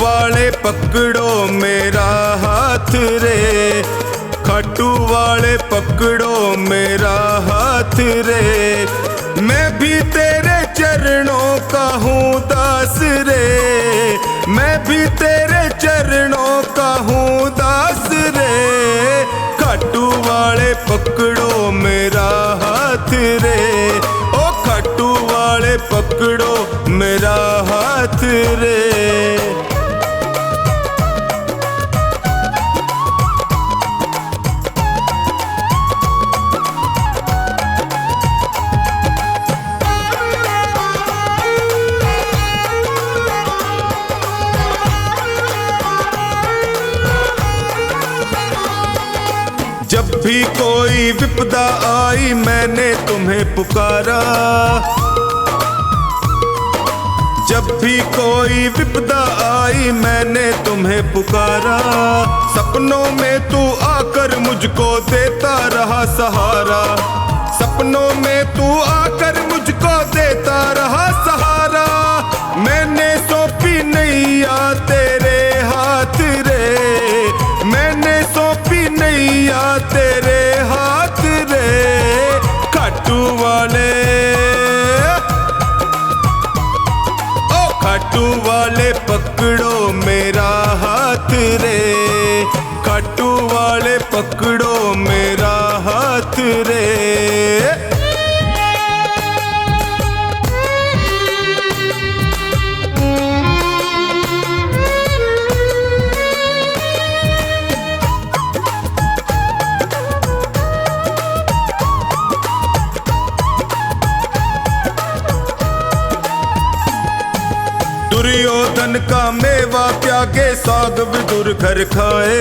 वाले पकड़ो मेरा हाथ रे, खाटू वाले पकड़ो मेरा हाथ रे। मैं भी तेरे चरणों का हूँ दास रे, मैं भी तेरे चरणों का हूँ दास रे। खाटू वाले पकड़ो मेरा हाथ रे, ओ खाटू वाले पकड़ो मेरा हाथ रे। जब भी कोई विपदा आई मैंने तुम्हें पुकारा, जब भी कोई विपदा आई मैंने तुम्हें पुकारा। सपनों में तू आकर मुझको देता रहा सहारा, सपनों में तू आकर मुझको देता रहा सहारा। मैंने सौंपी नैया तेरे हाथ रे, मैंने सौंपी नैया तेरे हाथ रे। खाटू वाले, ओ खाटू वाले पकड़ो मेरा हाथ रे, खाटू वाले पकड़ो मेरा हाथ रे। दुर्योधन का मेवा त्यागे साग विदुर घर खाए,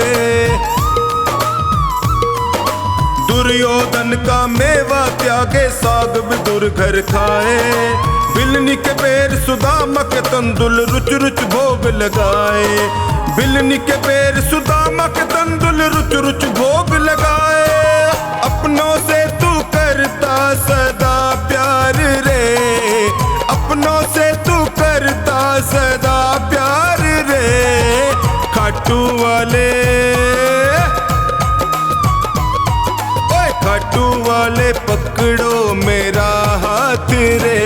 दुर्योधन का मेवा त्यागे साग विदुर घर खाए। बिलनी के पैर सुदामा के तंदुल रुच रुच भोग लगाए, बिलनी के पैर सुदामा के तंदुल रुच रुच भोग लगाए। अपनों से तू करता सदा प्यार रे, अपनों से तू करता सदा प्यार रे। खाटू वाले, ओए खाटू वाले पकड़ो मेरा हाथ रे,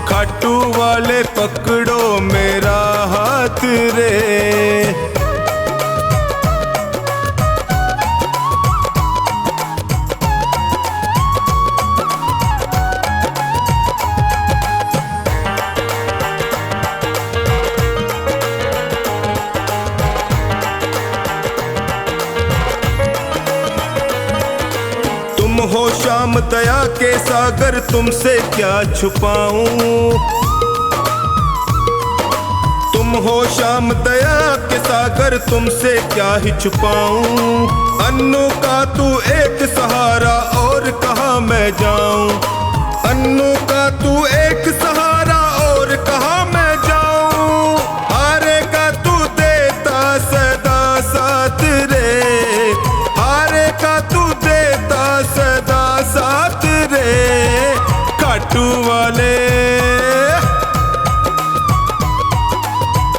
खाटू वाले पकड़ो मेरा हाथ रे। हो श्याम दया के सागर तुमसे क्या छुपाऊं, तुम हो श्याम दया के सागर तुमसे क्या ही छुपाऊं। अन्नू का तू एक सहारा और कहाँ मैं जाऊं, अन्नू का तू एक सहारा और कहाँ मैं जाऊं। हारे का तू देता सदा साथ रे, हारे का तू देता सदा साथ रे। खाटू वाले,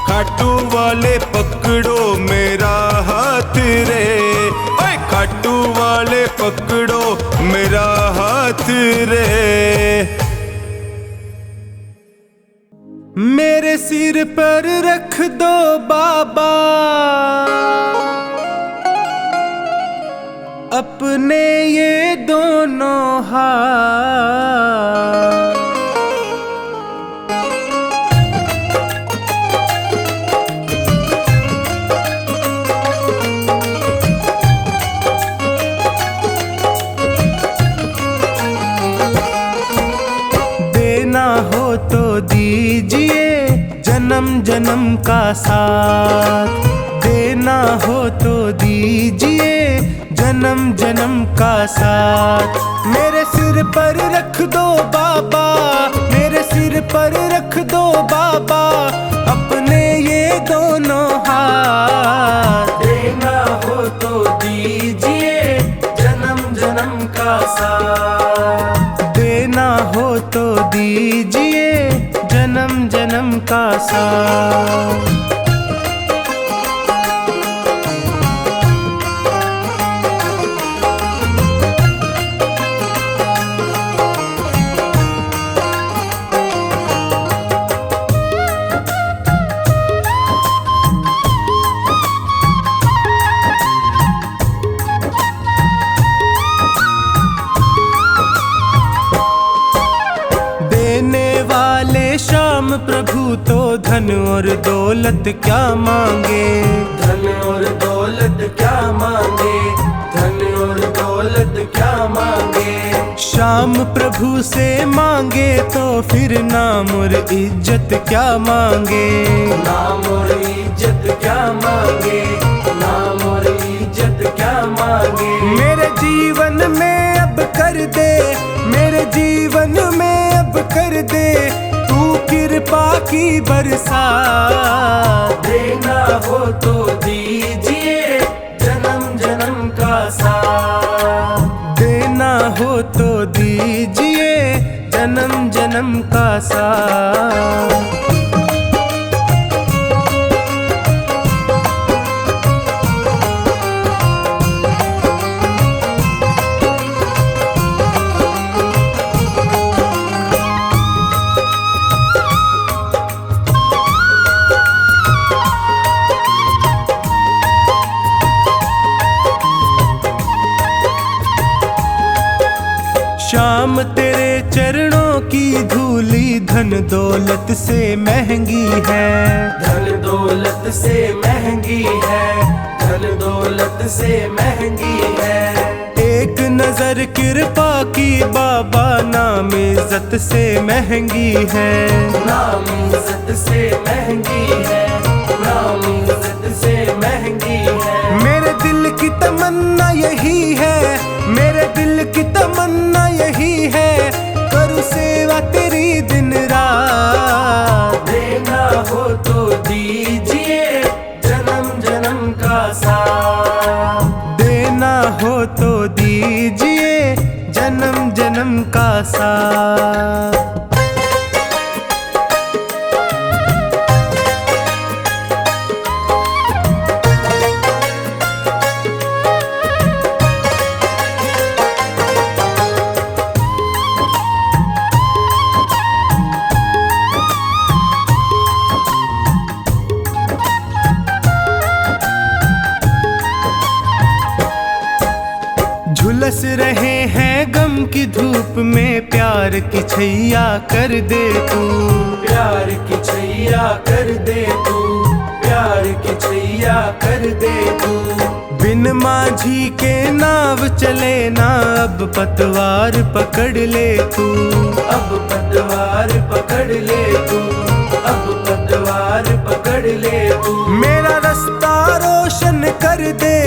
खाटू वाले पकड़ो मेरा हाथ रे, ओए खाटू वाले पकड़ो मेरा हाथ रे। मेरे सिर पर रख दो बाबा अपने ये दोनों हाथ, देना हो तो दीजिए जन्म जन्म का साथ, देना हो तो दीजिए जन्म जन्म का साथ। मेरे सिर पर रख दो बाबा, मेरे सिर पर रख दो बाबा अपने ये दोनों हाथ। देना हो तो दीजिए जन्म जन्म का साथ, देना हो तो दीजिए जन्म जन्म का साथ। प्रभु तो धन और दौलत क्या मांगे, धन और दौलत क्या मांगे, धन और दौलत क्या मांगे। श्याम प्रभु से मांगे तो फिर नाम और इज्जत क्या मांगे, नाम और इज्जत क्या मांगे, नाम और इज्जत क्या मांगे। मेरे जीवन में अब कर दे, मेरे जीवन में अब कर दे तू कृपा की बरसा। देना हो तो दीजिए जन्म जन्म का साथ, देना हो तो दीजिए जन्म जन्म का साथ। श्याम तेरे चरणों की धूली धन दौलत से महंगी है, धन दौलत से महंगी है, धन दौलत से महंगी है। एक नजर कृपा की बाबा नाम इज्जत से महंगी है, नाम इज्जत से महंगी है, नाम इज्जत से महंगी है। मेरे दिल की तमन्ना यही है, मेरे दिल की तमन्ना यही है करूँ सेवा तेरी दिन रात। देना हो तो दीजिए जन्म जन्म का साथ, देना हो तो दीजिए जन्म जन्म का साथ। झुलस रहे हैं गम की धूप में प्यार की छैया कर दे तू, प्यार की छैया कर दे तू, प्यार की छैया कर दे तू। बिन माझी के नाव चले ना अब पतवार पकड़ ले तू, अब पतवार पकड़ ले तू, अब पतवार पकड़ ले तू। मेरा रास्ता रोशन कर दे,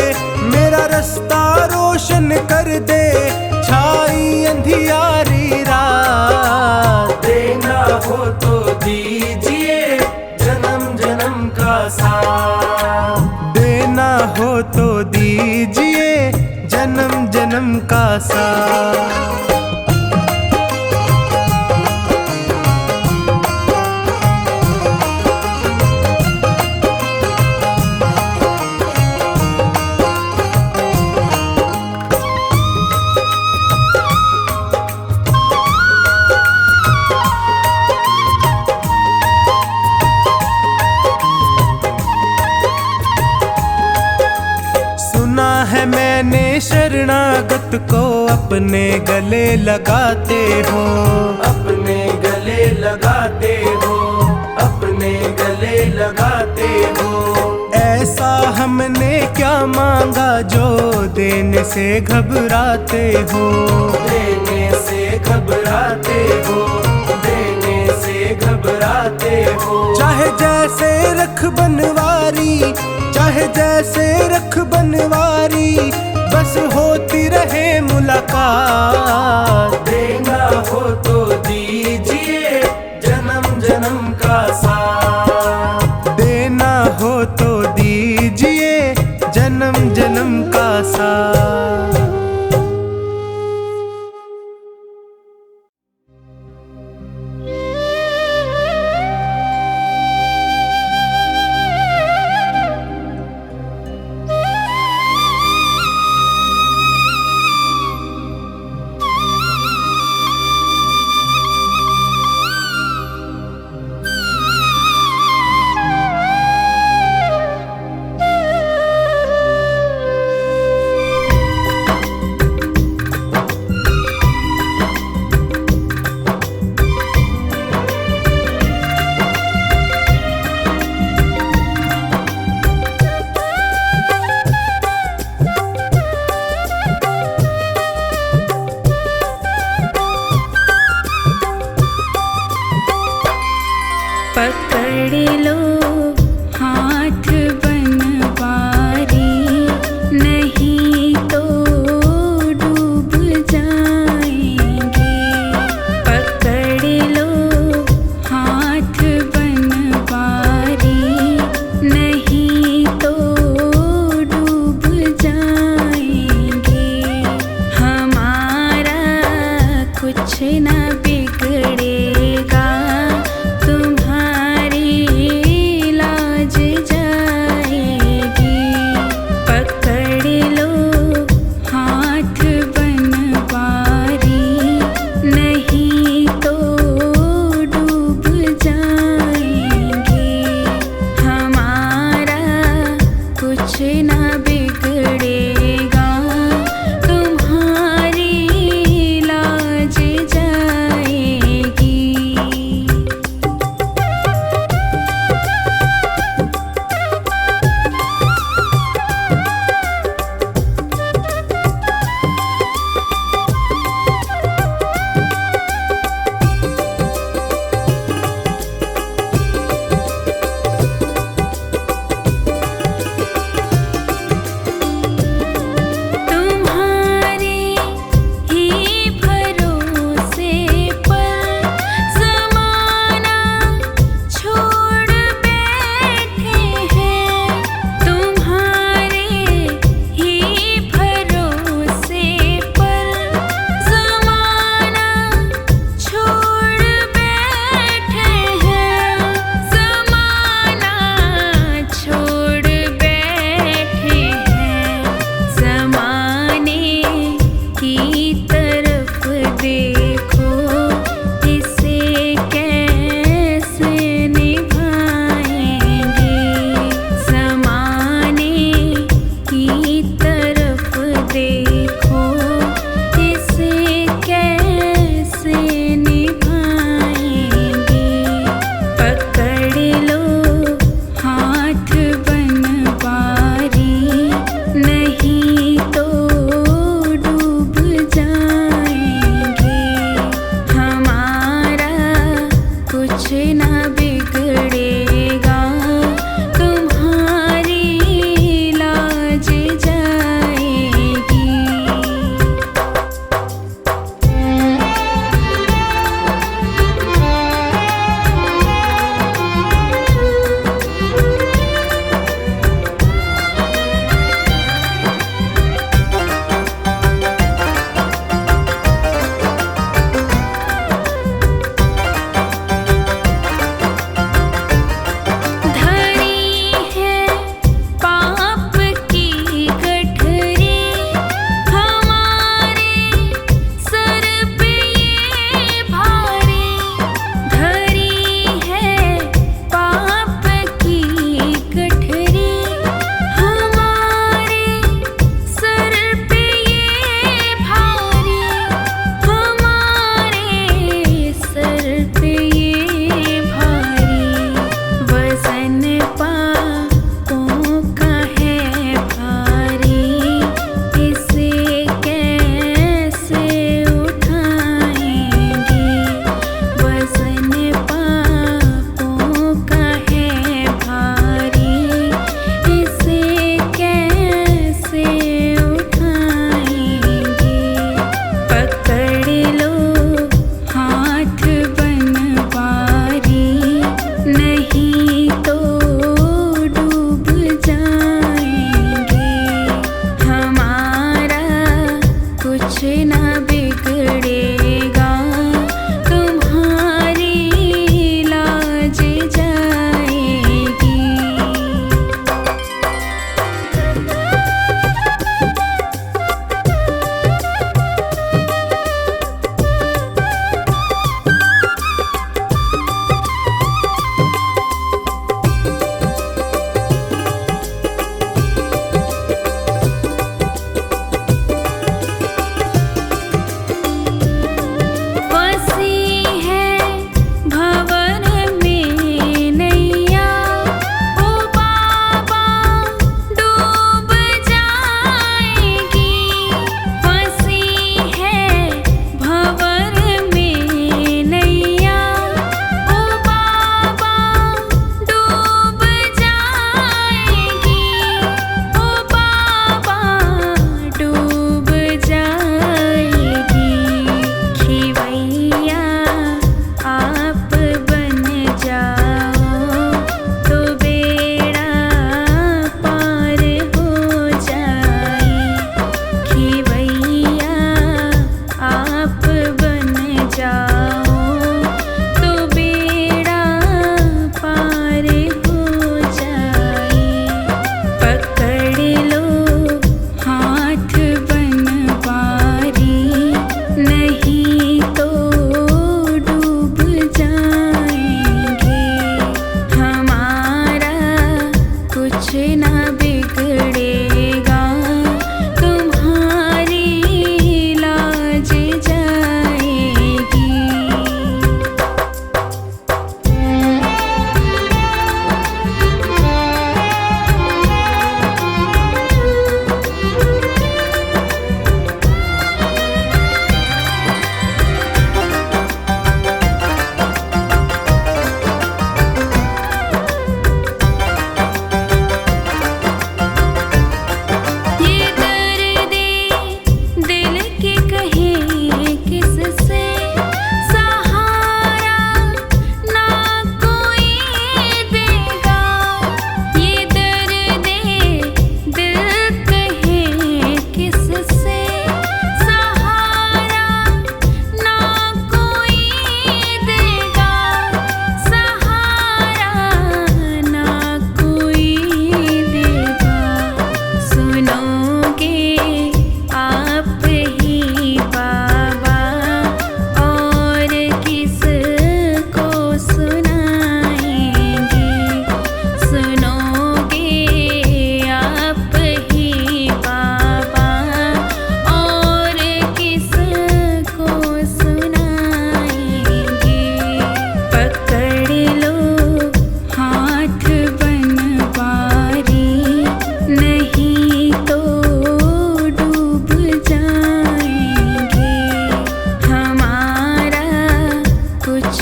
मेरा रास्ता रोशन कर दे छाई अंधियारी रात। देना हो तो दीजिए जन्म जन्म का साथ, देना हो तो दीजिए जन्म जन्म का साथ। है मैंने शरणागत को अपने गले लगाते हो, अपने गले लगाते हो, अपने गले लगाते हो। ऐसा हमने क्या मांगा जो देने से घबराते हो, देने से घबराते हो, देने से घबराते हो। चाहे जैसे रख बनवारी, चाहे जैसे रख बनवारी बस होती रहे मुलाकात। देना हो तो दीजिए जन्म जन्म का साथ, देना हो तो दीजिए जन्म जन्म का साथ। पकड़ लो हाथ बनवारी, नहीं तो डूब जाएंगे। पकड़ लो हाथ बनवारी, नहीं तो डूब जाएंगे। हमारा कुछ न बिगड़ेगा, तुम्हारी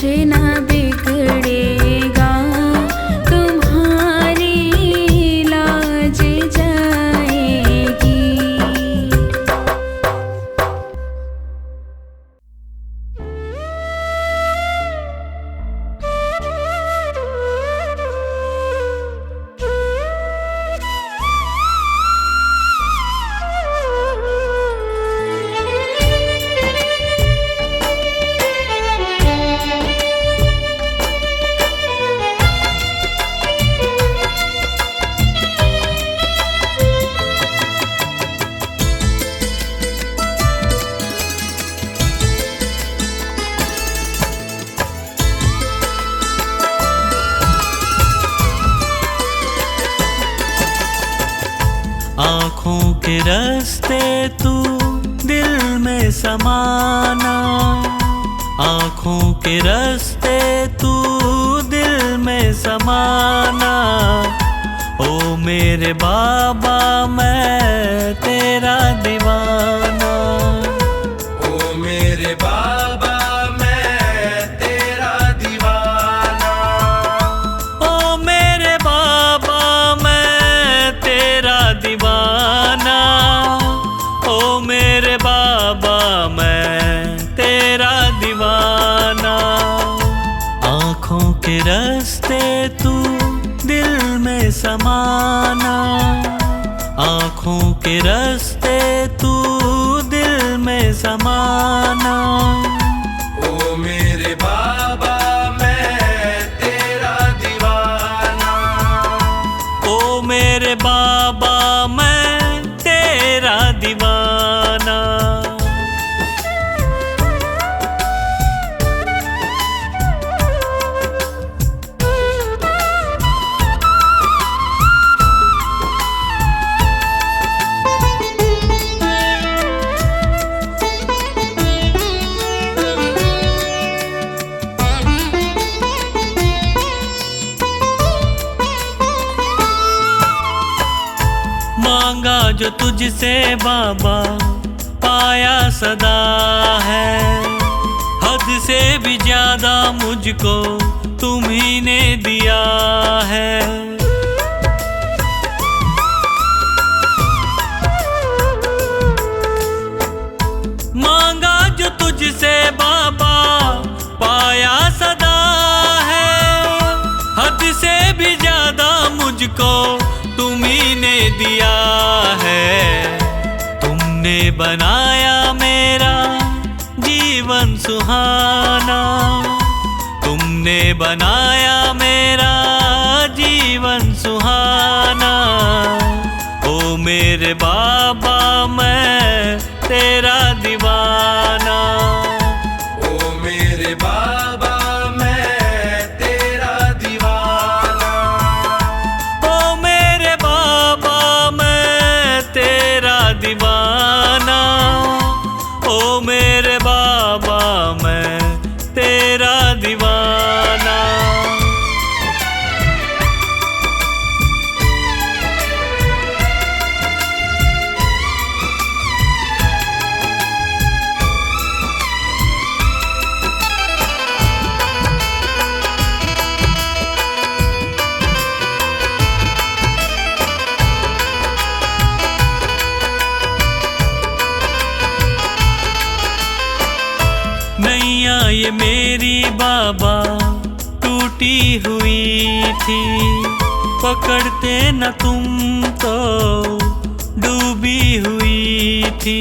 ना बिगड़ेगा, तुम्हारी लाज जाएगी। आँखों के रास्ते तू दिल में समाना, आँखों के रास्ते तू दिल में समाना। ओ मेरे बाबा मैं तेरा दीवाना, ओ मेरे बाबा मैं तेरा दीवाना। ओ मेरे बाबा मैं तेरा दीवाना, ओ मेरे बाबा मैं तेरा दीवाना। आँखों के रास्ते तू दिल में समाना, आँखों के रास्ते तू दिल में समाना। ओ मेरे बाबा मैं तेरा दीवाना। ओ मेरे बाबा मैं तेरा दीवाना। मांगा जो तुझसे बाबा पाया सदा है, हद से भी ज्यादा मुझको तुम्ही ने दिया है। मांगा जो तुझसे बाबा पाया सदा है, हद से भी ज्यादा मुझको तुम्ही ने दिया है। तुमने बनाया मेरा जीवन सुहाना, तुमने बनाया मेरा जीवन सुहाना। ओ मेरे बाबा मैं तेरा दीवाना, ओ मेरे बाबा मैं तेरा दीवाना। ओ मेरे बाबा मैं तेरा दीवाना, ओ मेरे बाबा मैं तेरा दीवाना। नैया ये मेरी बाबा टूटी हुई थी, पकड़ते न तुम तो डूबी हुई थी।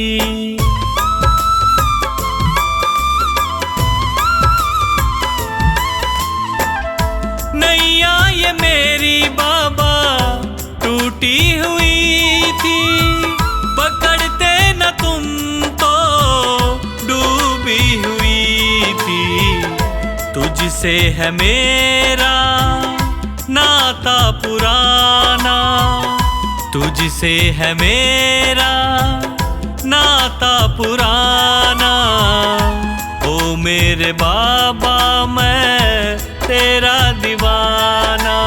नैया ये मेरी बाबा टूटी हुई थी, पकड़ते न तुम तो डूबी हुई थी। तुझसे है मेरा नाता पुराना, तुझसे है मेरा नाता पुराना। ओ मेरे बाबा मैं तेरा दीवाना,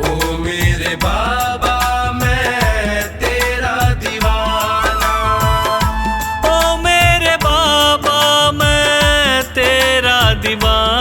ओ मेरे बाबा मैं तेरा दीवाना। ओ मेरे बाबा मैं तेरा दीवाना।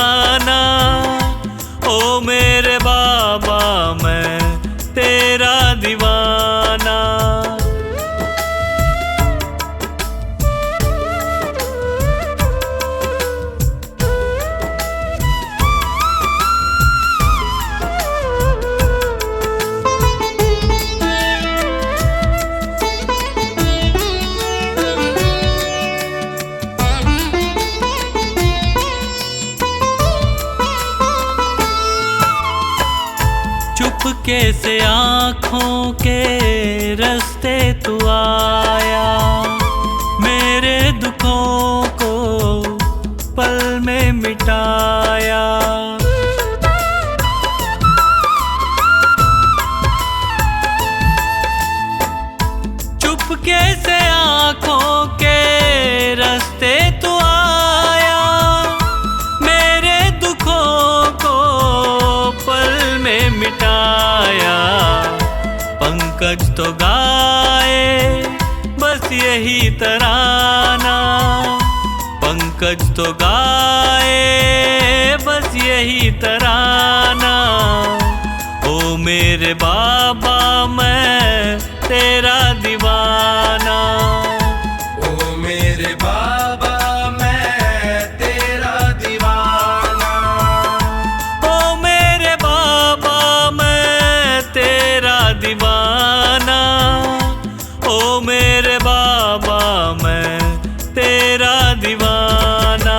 चुपके से आँखों के रास्ते तू आया, मेरे दुखों को पल में मिटाया। चुपके से आँखों के रास्ते तू आया, मेरे दुखों को पल में मिटाया। पंकज तो गाए बस यही तराना, पंकज तो गाए बस यही तराना। ओ मेरे बाबा मैं तेरा दीवाना, ओ मेरे बाबा मैं तेरा दीवाना। ओ मेरे बाबा मैं तेरा दीवाना, ओ मेरे बाबा मैं तेरा दीवाना।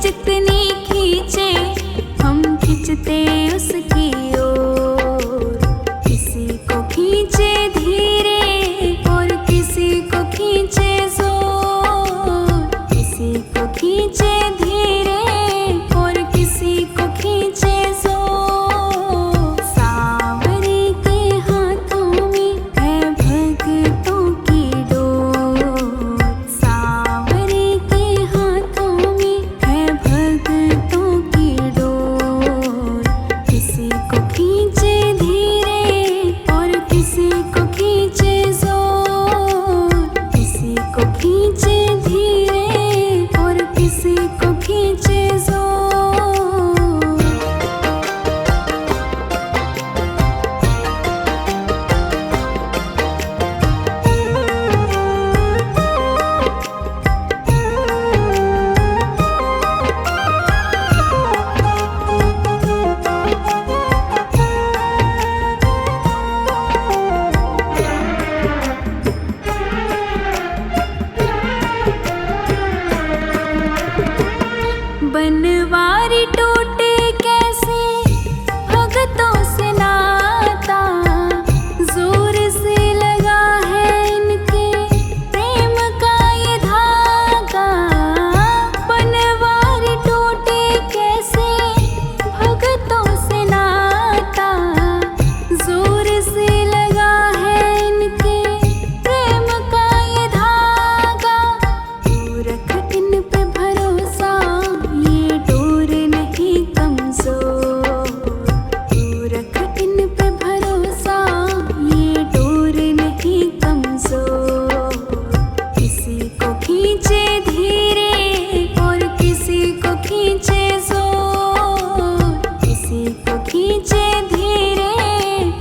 जितनी खींचे हम खींचते उसकी ओर। किसी को खींचे धीरे और किसी को खींचे जोर। किसी को खींचे धीरे और किसी को खींचे जोर। सांवरे के हाथों में है भक्तों की डोर। सांवरे के हाथों में है भक्तों की डोर। किसी को खींचे धीरे और किसी को खींचे जोर। किसी को खींचे धीरे और किसी को खींचे जोर। बनवारी टूटे कैसे भगतों से नाता। जोर से लगा है इनके प्रेम का ये धागा। बनवारी टूटे कैसे भगतों से नाता। जोर से लगा है इनके प्रेम का ये धागा। तू रख इन पे भरोसा, ये डोर नहीं कमजोर। तू रख इन पे भरोसा, ये डोर नहीं कमजोर। किसी को खींचे धीरे और किसी को खींचे जोर। किसी को खींचे धीरे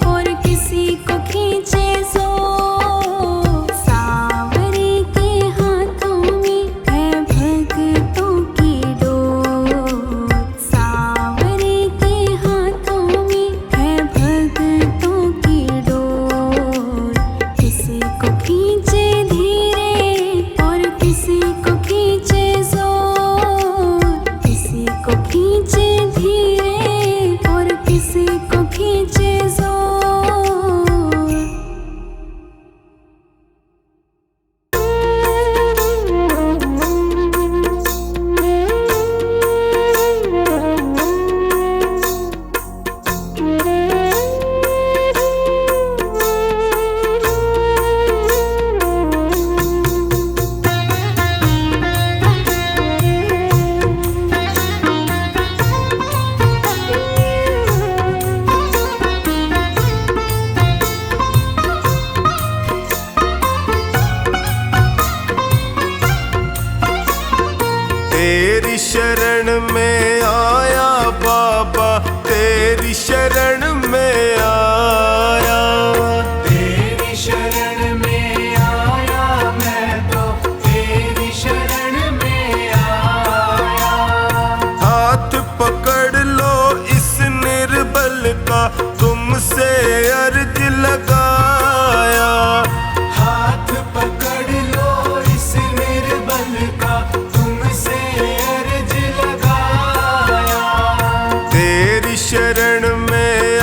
और किसी को खींचे जोर। सांवरे के हाथों में है भक्तों की डोर। सांवरे के हाथों में है भक्तों की डोर। किसी को खींचे धीरे और किसी को खींचे जोर। किसी को खींचे धीरे और किसी को खींचे जोर। तेरी शरण में आया बाबा, तेरी शरण में आया। तेरी शरण में आया मैं तो, तेरी शरण में आया। हाथ पकड़ लो इस निर्बल का, तुमसे अर्ज लगाया। हाथ पकड़ लो इस निर्बल का, तुमसे अर्ज लगाया। तेरी शरण में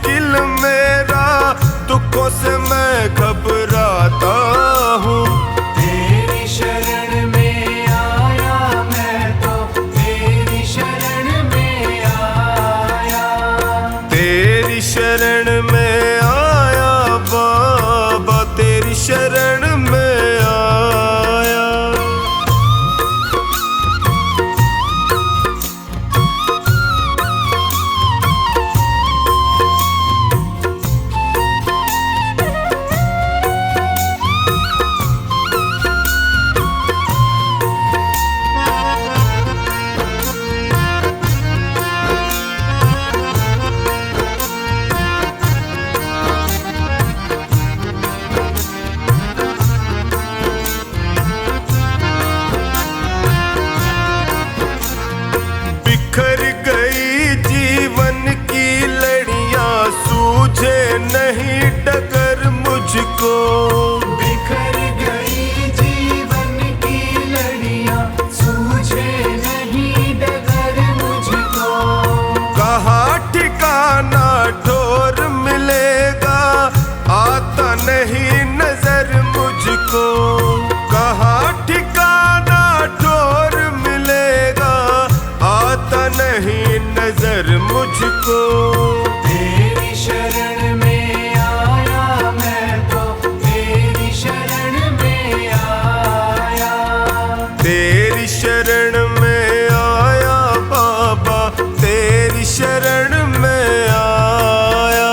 दिल मेरा दुखों से मैं घबराता हूँ। तेरी शरण में आया मैं तो, तेरी शरण में आया। तेरी शरण में आया बाबा, तेरी शरण में आया। बिखर गई जीवन की लड़ियां, सूझे नहीं डगर मुझको। बिखर गई जीवन की लड़ियां, सूझे नहीं डगर मुझको। कहाँ ठिकाना ठोर मिलेगा, आता नहीं नजर मुझको। कहाँ ठिकाना ठोर मिलेगा, आता नहीं नजर मुझको। तेरी शरण में आया मैं तो, तेरी शरण में आया। तेरी शरण में आया बाबा, तेरी शरण में आया।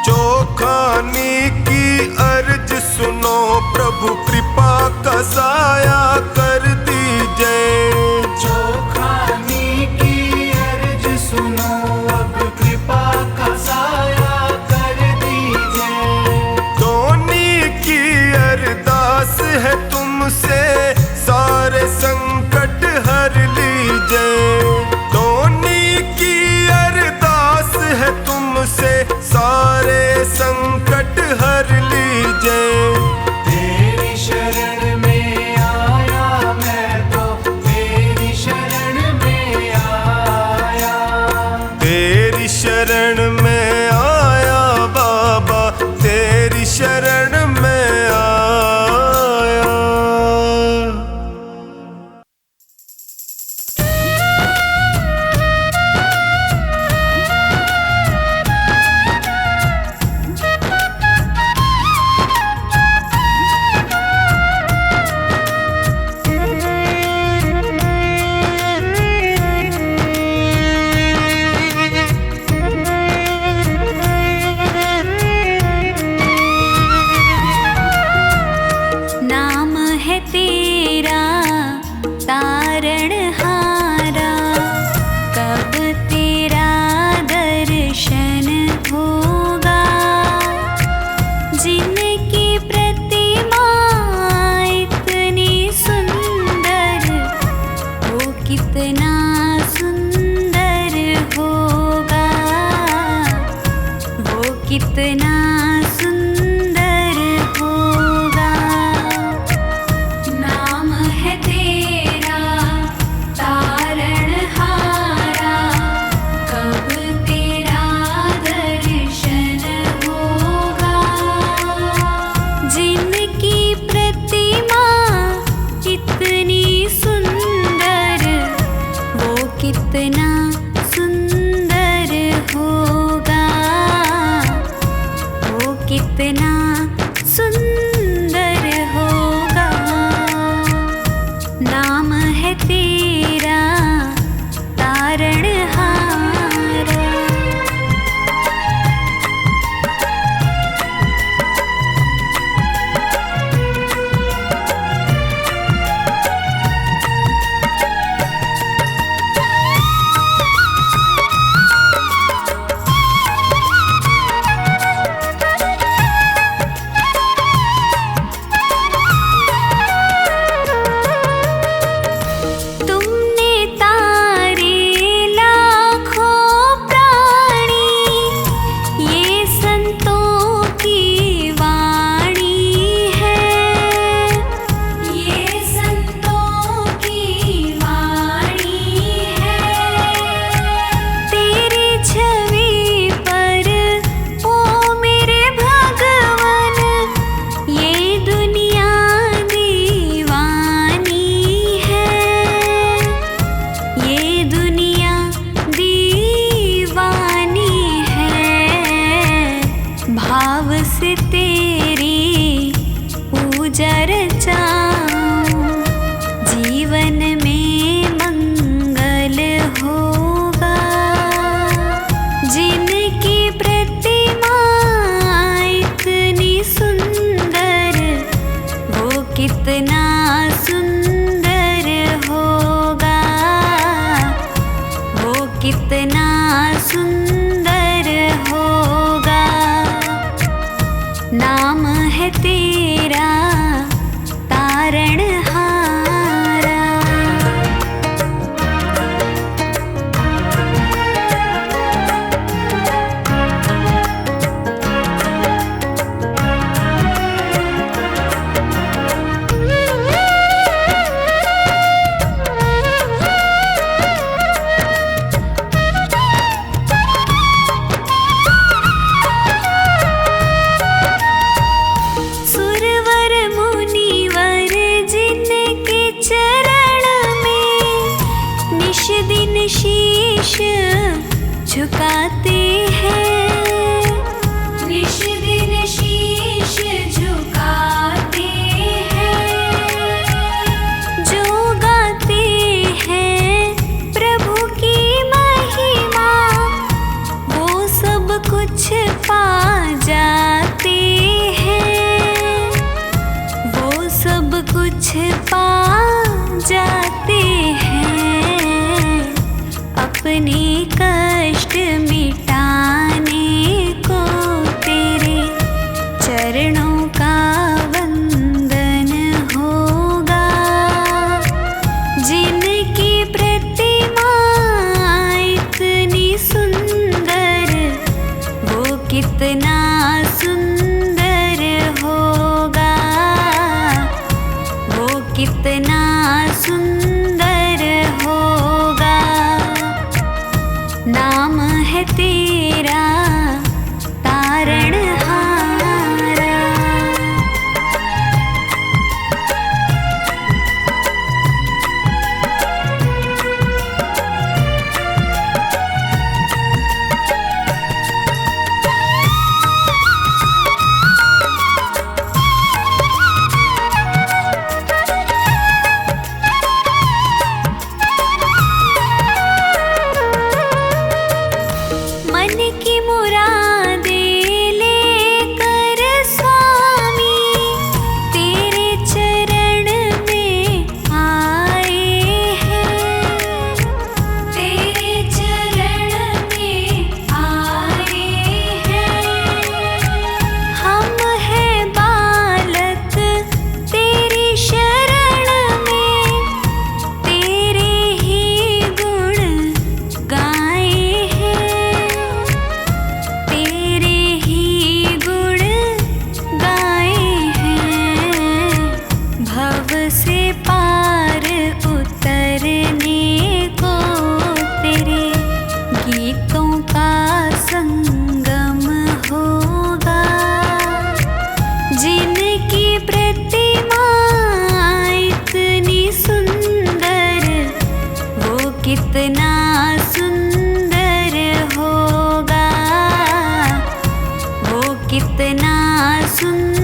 चौखानी की अर्ज सुनो प्रभु, कृपा का साया कर दीजिए। चौखानी की अर्ज सुनो, अब कृपा का साया कर दीजिए। धोनी की अरदास है तुमसे, सारे संकट हर लीजिए। धोनी की अरदास है तुमसे, सारे संकट हर लीजिए। तेरी शरण में आया मैं तो, तेरी शरण में आया। तेरी शरण में आया बाबा, तेरी शरण में आया। नाम है तेरा तारणहारा, कब तेरा दर्शन होगा। जिनकी प्रतिमा इतनी सुंदर, वो कितना सुंदर होगा। वो कितना सुंदर होगा। नाम है तेरा तारणहारा, कब तेरा दर्शन होगा। जिनकी प्रतिमा इतनी सुंदर, वो कितना सुंदर होगा। कितना सुंदर होगा। नाम है तेरा तारणहारा। सुरवर मुनिवर जिनके चरण में निश दिन शीश झुकाते हैं, निश दिन शीश झुकाते हैं। जो गाते हैं प्रभु की महिमा वो सब कुछ पा जाते हैं, वो सब कुछ पा जाते हैं। अपने कष्ट मिटाने को तेरे चरणों का वंदन होगा। जिनकी प्रतिमा इतनी सुंदर वो कितना सुंदर होगा, वो कितना सुंदर होगा। नाम है तेरा तारणहारा। मन की मुरादें लेकर स्वामी तेरे चरण में आए हैं, तेरे चरण में आए हैं। हम हैं बालक तेरी शरण में, तेरे ही गुण गाए हैं, तेरे ही गुण गाए हैं। भव से पार उतरने को तेरे गीतों का संगम होगा। जिनकी प्रतिमा इतनी सुंदर वो कितना सुंदर होगा, वो कितना सुंदर